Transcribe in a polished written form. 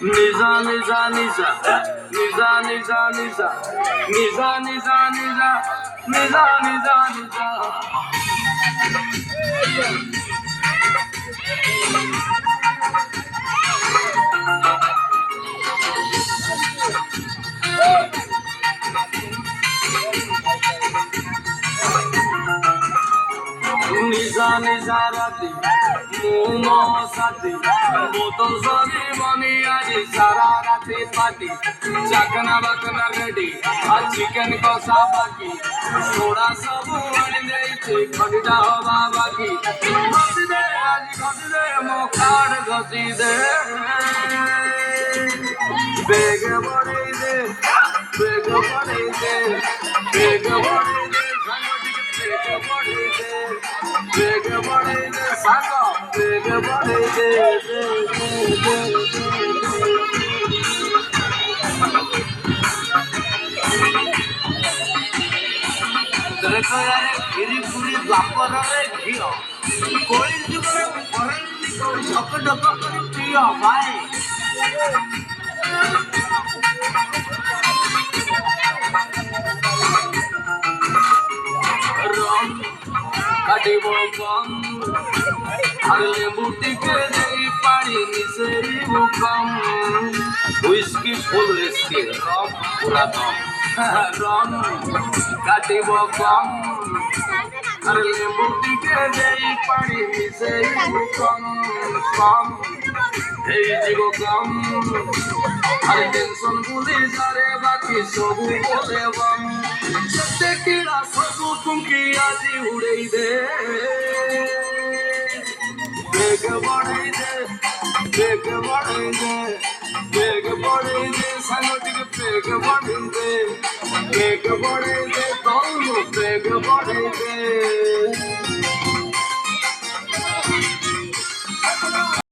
Niza niza niza niza niza niza niza niza niza niza niza niza নিশা নিশা রাতি মোমো সাথী বোতল সবই বনি আজি সারা রাতি পার্টি চাকনা বাকনা রেডি আর চিকেন কষা বাকি সোডা সবু আনি দেইছি খটিটা হবা বাকি ঘষি দে আজি ঘষি দে মো কার্ড ঘষি দে বেগ বড়াই দে বেগ বড়াই দে বেগ বড়াই দে বেগ বড়াই দে বেগ বড়াই দে সাগ বেগ বড়াই দে দেখো यार गिरी पुरी द्वापररे ঝিও কলি যুগরে পরন্তি করি ঝক ঝক করে প্রিয় ভাই রম কাটিব কম আর লেবু টিকে দেই পানি মিশাই কম হুইস্কি ফুল রিস্কি রম পুরা দম রম কাটিব কম আর লেবু টিকে দেই পানি মিশাই কম কম এই জীব কম আর টেনশন ভুলি যারে বাকি সবু বলে বম যেতে কিড়া সবু ফুঙ্কি আজি উড়েই দে বেগ বড়াই দে বেগ বড়াই দে বেগ বড়াই দে সাঙ্গটিকে বেগ বড়াই দে বেগ বড়াই দে দৌড় বেগ বড়াই দে